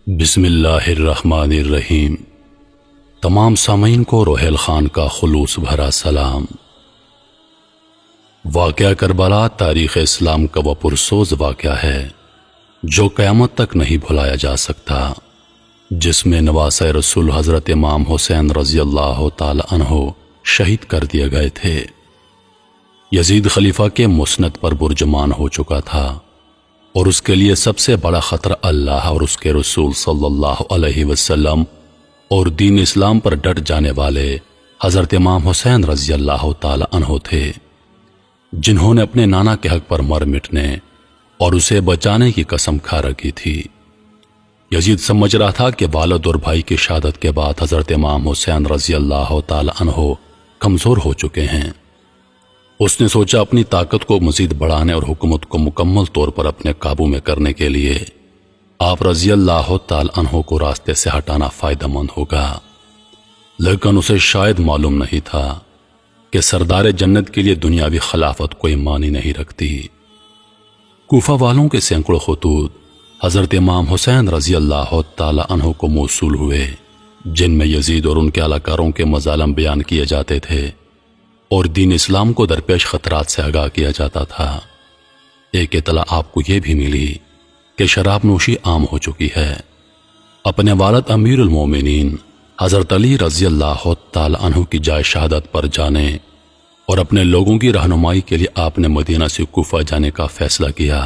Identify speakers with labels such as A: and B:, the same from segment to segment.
A: بسم اللہ الرحمن الرحیم۔ تمام سامعین کو روحیل خان کا خلوص بھرا سلام۔ واقعہ کربلا تاریخ اسلام کا وہ پرسوز واقعہ ہے جو قیامت تک نہیں بھلایا جا سکتا، جس میں نواسۂ رسول حضرت امام حسین رضی اللہ تعالی عنہ شہید کر دیے گئے تھے۔ یزید خلیفہ کے مسند پر برجمان ہو چکا تھا اور اس کے لیے سب سے بڑا خطرہ اللہ اور اس کے رسول صلی اللہ علیہ وسلم اور دین اسلام پر ڈٹ جانے والے حضرت امام حسین رضی اللہ تعالی عنہ تھے، جنہوں نے اپنے نانا کے حق پر مر مٹنے اور اسے بچانے کی قسم کھا رکھی تھی۔ یزید سمجھ رہا تھا کہ والد اور بھائی کی شہادت کے بعد حضرت امام حسین رضی اللہ تعالی عنہ کمزور ہو چکے ہیں۔ اس نے سوچا اپنی طاقت کو مزید بڑھانے اور حکومت کو مکمل طور پر اپنے قابو میں کرنے کے لیے آپ رضی اللہ تعالی عنہ کو راستے سے ہٹانا فائدہ مند ہوگا، لیکن اسے شاید معلوم نہیں تھا کہ سردار جنت کے لیے دنیاوی خلافت کوئی معنی نہیں رکھتی۔ کوفہ والوں کے سینکڑوں خطوط حضرت امام حسین رضی اللہ تعالی عنہ کو موصول ہوئے، جن میں یزید اور ان کے اہلکاروں کے مظالم بیان کیے جاتے تھے اور دین اسلام کو درپیش خطرات سے آگاہ کیا جاتا تھا۔ ایک اطلاع آپ کو یہ بھی ملی کہ شراب نوشی عام ہو چکی ہے۔ اپنے والد امیر المومنین حضرت علی رضی اللہ تعالی عنہ کی جائے شہادت پر جانے اور اپنے لوگوں کی رہنمائی کے لیے آپ نے مدینہ سے کوفہ جانے کا فیصلہ کیا۔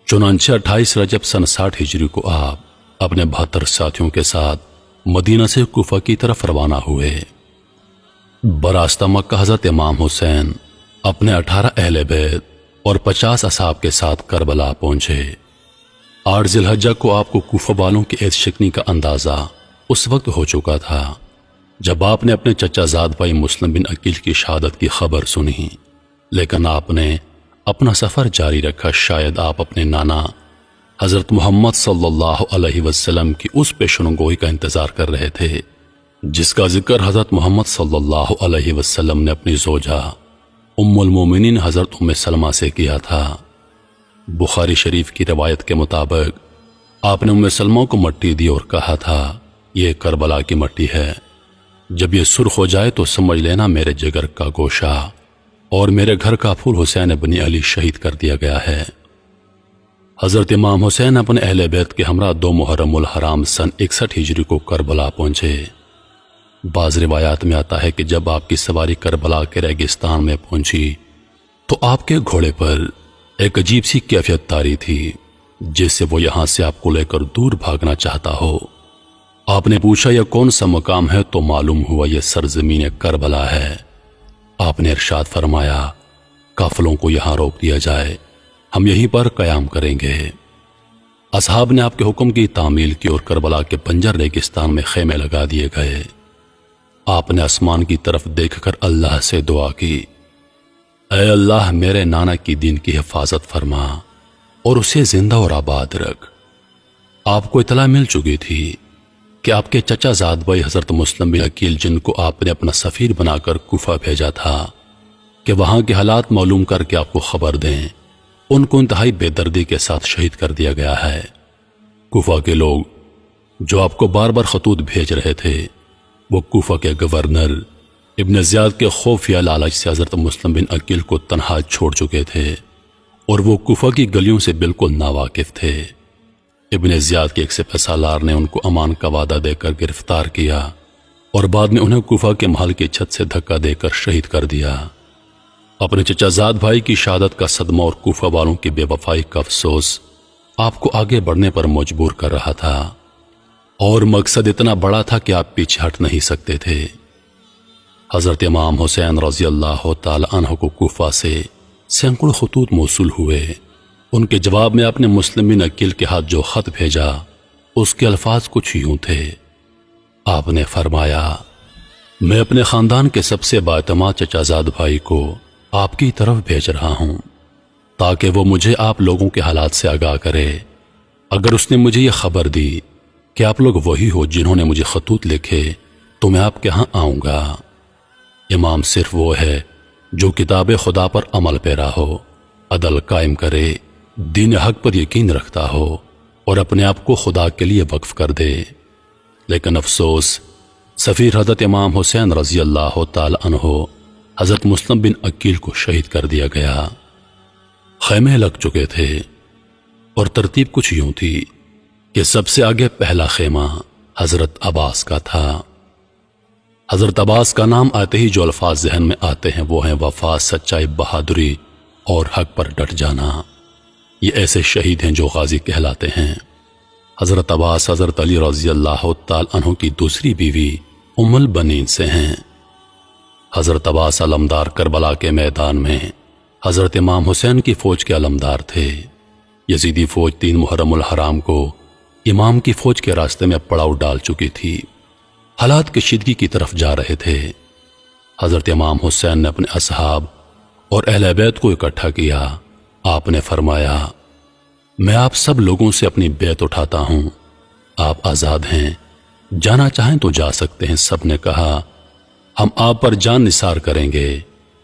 A: چنانچہ 28 رجب سن 60 ہجری کو آپ اپنے 72 ساتھیوں کے ساتھ مدینہ سے کوفہ کی طرف روانہ ہوئے۔ براستہ مکہ حضرت امام حسین اپنے 18 اہل بیت اور 50 اصحاب کے ساتھ کربلا پہنچے۔ 8 ذی الحجہ کو آپ کو کوفہ والوں کی عیش شکنی کا اندازہ اس وقت ہو چکا تھا جب آپ نے اپنے چچا زاد بھائی مسلم بن عقیل کی شہادت کی خبر سنی، لیکن آپ نے اپنا سفر جاری رکھا۔ شاید آپ اپنے نانا حضرت محمد صلی اللہ علیہ وسلم کی اس پیشن گوئی کا انتظار کر رہے تھے جس کا ذکر حضرت محمد صلی اللہ علیہ وسلم نے اپنی زوجہ ام المومنین حضرت ام سلمہ سے کیا تھا۔ بخاری شریف کی روایت کے مطابق آپ نے ام سلمہ کو مٹی دی اور کہا تھا، یہ کربلا کی مٹی ہے، جب یہ سرخ ہو جائے تو سمجھ لینا میرے جگر کا گوشہ اور میرے گھر کا پھول حسین بن علی شہید کر دیا گیا ہے۔ حضرت امام حسین اپنے اہل بیت کے ہمراہ 2 محرم الحرام سن 61 ہجری کو کربلا پہنچے۔ بعض روایات میں آتا ہے کہ جب آپ کی سواری کربلا کے ریگستان میں پہنچی تو آپ کے گھوڑے پر ایک عجیب سی کیفیت طاری تھی، جس سے وہ یہاں سے آپ کو لے کر دور بھاگنا چاہتا ہو۔ آپ نے پوچھا یہ کون سا مقام ہے تو معلوم ہوا یہ سرزمین کربلا ہے۔ آپ نے ارشاد فرمایا، قافلوں کو یہاں روک دیا جائے، ہم یہیں پر قیام کریں گے۔ اصحاب نے آپ کے حکم کی تعمیل کی اور کربلا کے بنجر ریگستان میں خیمے لگا دیے گئے۔ آپ نے آسمان کی طرف دیکھ کر اللہ سے دعا کی، اے اللہ میرے نانا کی دین کی حفاظت فرما اور اسے زندہ اور آباد رکھ۔ آپ کو اطلاع مل چکی تھی کہ آپ کے چچا زاد بھائی حضرت مسلم بن عقیل، جن کو آپ نے اپنا سفیر بنا کر کوفہ بھیجا تھا کہ وہاں کے حالات معلوم کر کے آپ کو خبر دیں، ان کو انتہائی بے دردی کے ساتھ شہید کر دیا گیا ہے۔ کوفہ کے لوگ جو آپ کو بار بار خطوط بھیج رہے تھے، وہ کوفہ کے گورنر ابن زیاد کے خفیہ لالچ سے حضرت مسلم بن عقیل کو تنہا چھوڑ چکے تھے اور وہ کوفہ کی گلیوں سے بالکل ناواقف تھے۔ ابن زیاد کے ایک سپہ سالار نے ان کو امان کا وعدہ دے کر گرفتار کیا اور بعد میں انہیں کوفہ کے محل کی چھت سے دھکا دے کر شہید کر دیا۔ اپنے چچا زاد بھائی کی شہادت کا صدمہ اور کوفہ والوں کی بے وفائی کا افسوس آپ کو آگے بڑھنے پر مجبور کر رہا تھا، اور مقصد اتنا بڑا تھا کہ آپ پیچھے ہٹ نہیں سکتے تھے۔ حضرت امام حسین رضی اللہ تعالی عنہ کو کوفہ سے سینکڑوں خطوط موصول ہوئے۔ ان کے جواب میں آپ نے مسلم بن عقیل کے ہاتھ جو خط بھیجا، اس کے الفاظ کچھ یوں تھے۔ آپ نے فرمایا، میں اپنے خاندان کے سب سے بااعتماد چچا زاد بھائی کو آپ کی طرف بھیج رہا ہوں تاکہ وہ مجھے آپ لوگوں کے حالات سے آگاہ کرے۔ اگر اس نے مجھے یہ خبر دی کہ آپ لوگ وہی ہو جنہوں نے مجھے خطوط لکھے تو میں آپ کے ہاں آؤں گا۔ امام صرف وہ ہے جو کتاب خدا پر عمل پیرا ہو، عدل قائم کرے، دین حق پر یقین رکھتا ہو اور اپنے آپ کو خدا کے لیے وقف کر دے، لیکن افسوس سفیر حضرت امام حسین رضی اللہ تعالی عنہ حضرت مسلم بن عقیل کو شہید کر دیا گیا۔ خیمے لگ چکے تھے اور ترتیب کچھ یوں تھی کہ سب سے آگے پہلا خیمہ حضرت عباس کا تھا۔ حضرت عباس کا نام آتے ہی جو الفاظ ذہن میں آتے ہیں وہ ہیں وفا، سچائی، بہادری اور حق پر ڈٹ جانا۔ یہ ایسے شہید ہیں جو غازی کہلاتے ہیں۔ حضرت عباس حضرت علی رضی اللہ تعالی عنہ کی دوسری بیوی ام البنین سے ہیں۔ حضرت عباس علمدار کربلا کے میدان میں حضرت امام حسین کی فوج کے علمدار تھے۔ یزیدی فوج 3 محرم الحرام کو امام کی فوج کے راستے میں پڑاؤ ڈال چکی تھی، حالات کشیدگی کی طرف جا رہے تھے۔ حضرت امام حسین نے اپنے اصحاب اور اہل بیت کو اکٹھا کیا۔ آپ نے فرمایا، میں آپ سب لوگوں سے اپنی بیعت اٹھاتا ہوں، آپ آزاد ہیں، جانا چاہیں تو جا سکتے ہیں۔ سب نے کہا، ہم آپ پر جان نثار کریں گے،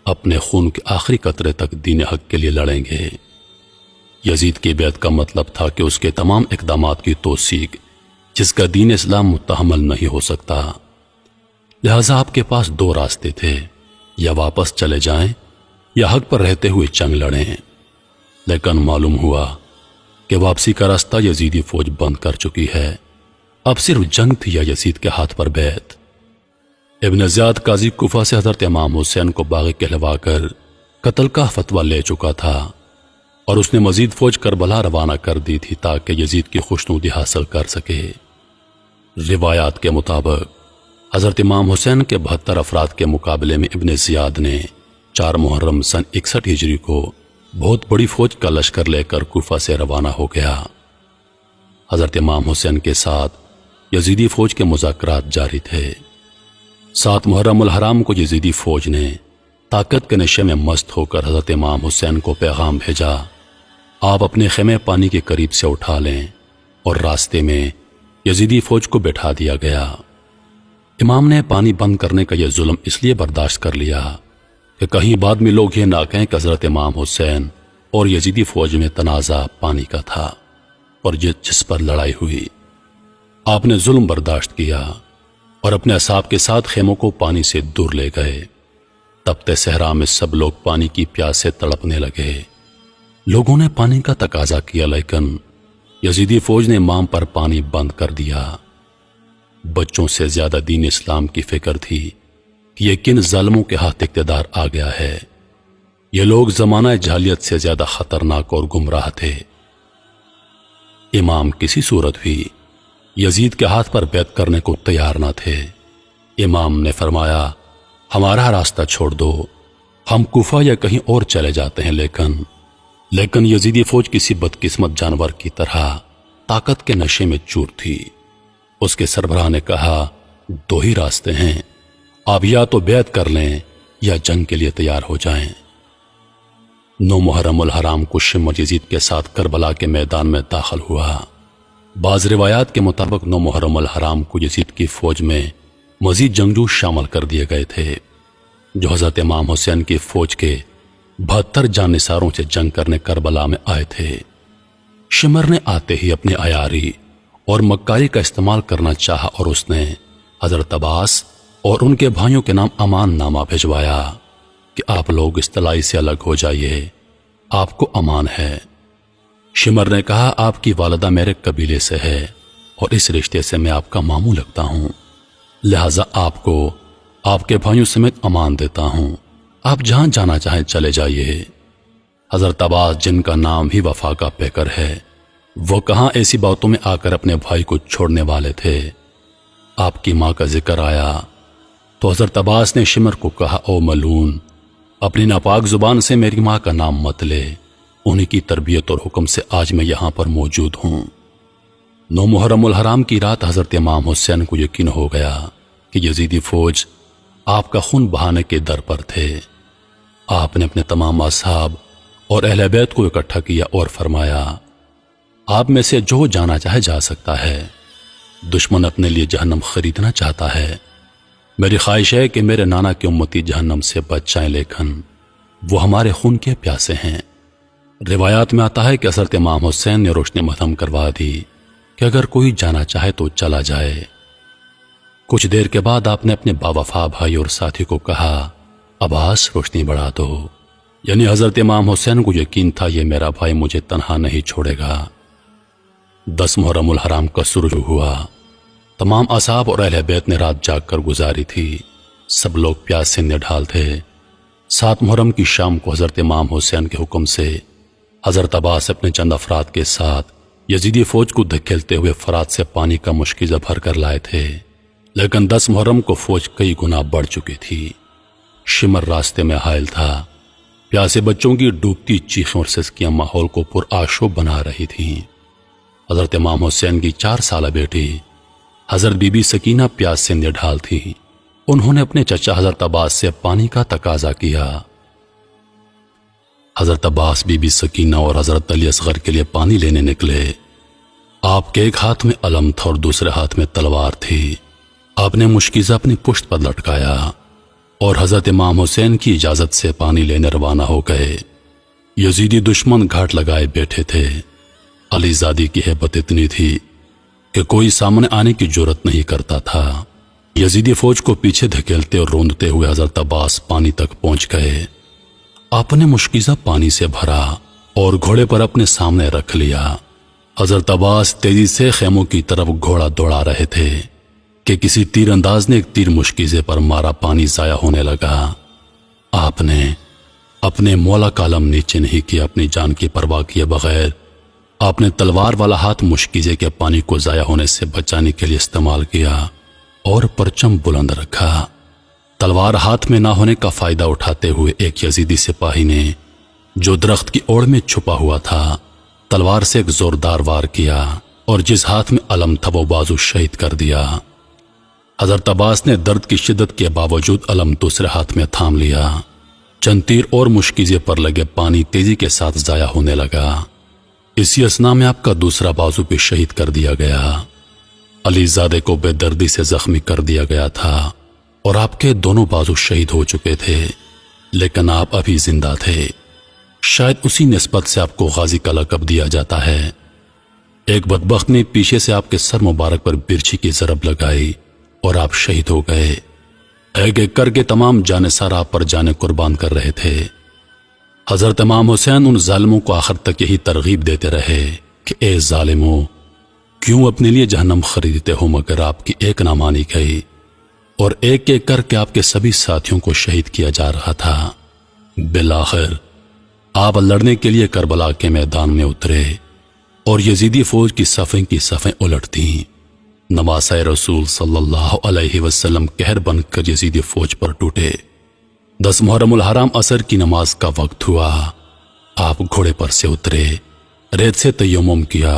A: اپنے خون کے آخری قطرے تک دین حق کے لیے لڑیں گے۔ یزید کی بیعت کا مطلب تھا کہ اس کے تمام اقدامات کی توثیق جس کا دین اسلام متحمل نہیں ہو سکتا، لہذا آپ کے پاس 2 راستے تھے، یا واپس چلے جائیں یا حق پر رہتے ہوئے جنگ لڑیں۔ لیکن معلوم ہوا کہ واپسی کا راستہ یزیدی فوج بند کر چکی ہے، اب صرف جنگ تھی یا یزید کے ہاتھ پر بیعت۔ ابن زیاد قاضی کوفہ سے حضرت امام حسین کو باغی کہلوا کر قتل کا فتویٰ لے چکا تھا، اور اس نے مزید فوج کربلا روانہ کر دی تھی تاکہ یزید کی خوشنودی حاصل کر سکے۔ روایات کے مطابق حضرت امام حسین کے 72 افراد کے مقابلے میں ابن زیاد نے 4 محرم سن 61 ہجری کو بہت بڑی فوج کا لشکر لے کر کوفہ سے روانہ ہو گیا۔ حضرت امام حسین کے ساتھ یزیدی فوج کے مذاکرات جاری تھے۔ 7 محرم الحرام کو یزیدی فوج نے طاقت کے نشے میں مست ہو کر حضرت امام حسین کو پیغام بھیجا، آپ اپنے خیمے پانی کے قریب سے اٹھا لیں، اور راستے میں یزیدی فوج کو بٹھا دیا گیا۔ امام نے پانی بند کرنے کا یہ ظلم اس لیے برداشت کر لیا کہ کہیں بعد میں لوگ یہ نہ کہیں کہ حضرت امام حسین اور یزیدی فوج میں تنازع پانی کا تھا اور جس پر لڑائی ہوئی۔ آپ نے ظلم برداشت کیا اور اپنے اصحاب کے ساتھ خیموں کو پانی سے دور لے گئے۔ تپتے صحرا میں سب لوگ پانی کی پیاس سے تڑپنے لگے۔ لوگوں نے پانی کا تقاضا کیا، لیکن یزیدی فوج نے امام پر پانی بند کر دیا۔ بچوں سے زیادہ دین اسلام کی فکر تھی کہ یہ کن ظالموں کے ہاتھ اقتدار آ گیا ہے۔ یہ لوگ زمانہ جاہلیت سے زیادہ خطرناک اور گمراہ تھے۔ امام کسی صورت بھی یزید کے ہاتھ پر بیعت کرنے کو تیار نہ تھے۔ امام نے فرمایا، ہمارا راستہ چھوڑ دو، ہم کوفہ یا کہیں اور چلے جاتے ہیں، لیکن یزیدی فوج کسی بدقسمت جانور کی طرح طاقت کے نشے میں چور تھی۔ اس کے سربراہ نے کہا، 2 ہی راستے ہیں، آپ یا تو بیعت کر لیں یا جنگ کے لیے تیار ہو جائیں۔ 9 محرم الحرام کو شمر یزید کے ساتھ کربلا کے میدان میں داخل ہوا۔ بعض روایات کے مطابق 9 محرم الحرام کو یزید کی فوج میں مزید جنگجو شامل کر دیے گئے تھے جو حضرت امام حسین کی فوج کے 72 جانثاروں سے جنگ کرنے کربلا میں آئے تھے۔ شمر نے آتے ہی اپنی عیاری اور مکاری کا استعمال کرنا چاہا، اور اس نے حضرت عباس اور ان کے بھائیوں کے نام امان نامہ بھجوایا کہ آپ لوگ اس طلائی سے الگ ہو جائیے، آپ کو امان ہے۔ شمر نے کہا، آپ کی والدہ میرے قبیلے سے ہے اور اس رشتے سے میں آپ کا ماموں لگتا ہوں، لہذا آپ کو آپ کے بھائیوں سمیت امان دیتا ہوں، آپ جہاں جانا چاہیں چلے جائیے۔ حضرت عباس، جن کا نام بھی وفا کا پیکر ہے، وہ کہاں ایسی باتوں میں آ کر اپنے بھائی کو چھوڑنے والے تھے۔ آپ کی ماں کا ذکر آیا تو حضرت عباس نے شمر کو کہا، او ملعون، اپنی ناپاک زبان سے میری ماں کا نام مت لے، انہی کی تربیت اور حکم سے آج میں یہاں پر موجود ہوں۔ 9 محرم الحرام کی رات حضرت امام حسین کو یقین ہو گیا کہ یزیدی فوج آپ کا خون بہانے کے در پر تھے۔ آپ نے اپنے تمام اصحاب اور اہل بیت کو اکٹھا کیا اور فرمایا، آپ میں سے جو جانا چاہے جا سکتا ہے، دشمن اپنے لیے جہنم خریدنا چاہتا ہے، میری خواہش ہے کہ میرے نانا کی امتی جہنم سے بچ جائیں، لیکن وہ ہمارے خون کے پیاسے ہیں۔ روایات میں آتا ہے کہ حضرت امام حسین نے روشنی ماتم کروا دی کہ اگر کوئی جانا چاہے تو چلا جائے۔ کچھ دیر کے بعد آپ نے اپنے باوفا بھائی اور ساتھی کو کہا، عباس روشنی بڑھا دو، یعنی حضرت امام حسین کو یقین تھا یہ میرا بھائی مجھے تنہا نہیں چھوڑے گا۔ 10 محرم الحرام کا شروع ہوا۔ تمام اصحاب اور اہل بیت نے رات جاگ کر گزاری تھی۔ سب لوگ پیاس سے نڈھال تھے۔ 7 محرم کی شام کو حضرت امام حسین کے حکم سے حضرت عباس اپنے چند افراد کے ساتھ یزیدی فوج کو دھکیلتے ہوئے فرات سے پانی کا مشکیزہ بھر کر لائے تھے، لیکن 10 محرم کو فوج کئی گنا بڑھ چکی تھی۔ شمر راستے میں حائل تھا۔ پیاسے بچوں کی ڈوبتی چیخیں اور سسکیاں ماحول کو پرآشوب بنا رہی تھیں۔ حضرت امام حسین کی 4 سالہ بیٹی حضرت بی بی سکینہ پیاس سے نڈھال تھی۔ انہوں نے اپنے چچا حضرت عباس سے پانی کا تقاضا کیا۔ حضرت عباس بی بی سکینہ اور حضرت علی اصغر کے لیے پانی لینے نکلے۔ آپ کے ایک ہاتھ میں علم تھا اور دوسرے ہاتھ میں تلوار تھی۔ آپ نے مشکیزہ اپنی پشت پر لٹکایا اور حضرت امام حسین کی اجازت سے پانی لینے روانہ ہو گئے۔ یزیدی دشمن گھاٹ لگائے بیٹھے تھے۔ علی زادی کی ہیبت اتنی تھی کہ کوئی سامنے آنے کی جرت نہیں کرتا تھا۔ یزیدی فوج کو پیچھے دھکیلتے اور روندتے ہوئے حضرت عباس پانی تک پہنچ گئے۔ آپ نے مشکیزہ پانی سے بھرا اور گھوڑے پر اپنے سامنے رکھ لیا۔ حضرت عباس تیزی سے خیموں کی طرف گھوڑا دوڑا رہے تھے کہ کسی تیر انداز نے ایک تیر مشکیزے پر مارا، پانی ضائع ہونے لگا۔ آپ نے اپنے مولا کا علم نیچے نہیں کیا، اپنی جان کی پرواہ کیے بغیر آپ نے تلوار والا ہاتھ مشکیزے کے پانی کو ضائع ہونے سے بچانے کے لیے استعمال کیا اور پرچم بلند رکھا۔ تلوار ہاتھ میں نہ ہونے کا فائدہ اٹھاتے ہوئے ایک یزیدی سپاہی نے جو درخت کی اوڑ میں چھپا ہوا تھا تلوار سے ایک زوردار وار کیا اور جس ہاتھ میں علم تھا وہ بازو شہید کر دیا۔ حضرت عباس نے درد کی شدت کے باوجود علم دوسرے ہاتھ میں تھام لیا۔ چند تیر اور مشکیزے پر لگے پانی تیزی کے ساتھ ضائع ہونے لگا۔ اسی اثنا میں آپ کا دوسرا بازو بھی شہید کر دیا گیا۔ علی زادے کو بے دردی سے زخمی کر دیا گیا تھا اور آپ کے دونوں بازو شہید ہو چکے تھے، لیکن آپ ابھی زندہ تھے۔ شاید اسی نسبت سے آپ کو غازی کا لقب دیا جاتا ہے۔ ایک بدبخت نے پیچھے سے آپ کے سر مبارک پر برچھی کی ضرب لگائی اور آپ شہید ہو گئے۔ ایک ایک کر کے تمام جانثار آپ پر جانیں قربان کر رہے تھے۔ حضرت امام حسین ان ظالموں کو آخر تک یہی ترغیب دیتے رہے کہ اے ظالموں، کیوں اپنے لیے جہنم خریدتے ہو، مگر آپ کی ایک نہ مانی گئی اور ایک ایک کر کے آپ کے سبھی ساتھیوں کو شہید کیا جا رہا تھا۔ بالآخر آپ لڑنے کے لیے کربلا کے میدان میں اترے اور یزیدی فوج کی صفیں الٹ دیں۔ نواسۂ رسول صلی اللہ علیہ وسلم قہر بن کر یزیدی فوج پر ٹوٹے۔ 10 محرم الحرام عصر کی نماز کا وقت ہوا۔ آپ گھوڑے پر سے اترے، ریت سے تیمم کیا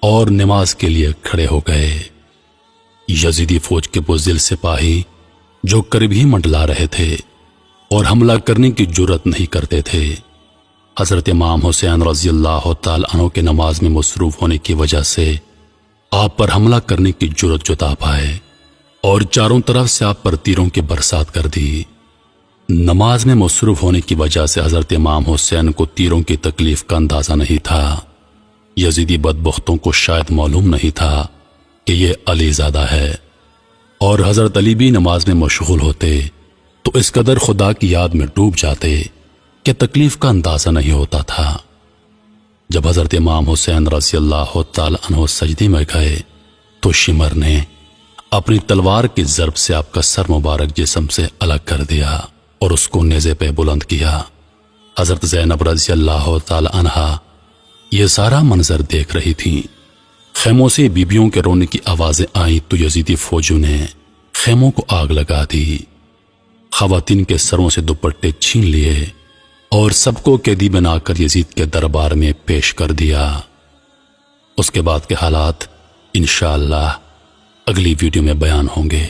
A: اور نماز کے لیے کھڑے ہو گئے۔ یزیدی فوج کے بزدل سپاہی جو قریب ہی منڈلا رہے تھے اور حملہ کرنے کی جرت نہیں کرتے تھے، حضرت امام حسین رضی اللہ تعالی عنہ کے نماز میں مصروف ہونے کی وجہ سے آپ پر حملہ کرنے کی جرت جتا پائے اور چاروں طرف سے آپ پر تیروں کی برسات کر دی۔ نماز میں مصروف ہونے کی وجہ سے حضرت امام حسین کو تیروں کی تکلیف کا اندازہ نہیں تھا۔ یزیدی بدبختوں کو شاید معلوم نہیں تھا کہ یہ علی زادہ ہے، اور حضرت علی بھی نماز میں مشغول ہوتے تو اس قدر خدا کی یاد میں ڈوب جاتے کہ تکلیف کا اندازہ نہیں ہوتا تھا۔ جب حضرت امام حسین رضی اللہ تعالی عنہ سجدے میں گئے تو شمر نے اپنی تلوار کی ضرب سے آپ کا سر مبارک جسم سے الگ کر دیا اور اس کو نیزے پہ بلند کیا۔ حضرت زینب رضی اللہ تعالی عنہا یہ سارا منظر دیکھ رہی تھیں۔ خیموں سے بیبیوں کے رونے کی آوازیں آئیں تو یزیدی فوجیوں نے خیموں کو آگ لگا دی، خواتین کے سروں سے دوپٹے چھین لیے اور سب کو قیدی بنا کر یزید کے دربار میں پیش کر دیا۔ اس کے بعد کے حالات انشاءاللہ اگلی ویڈیو میں بیان ہوں گے۔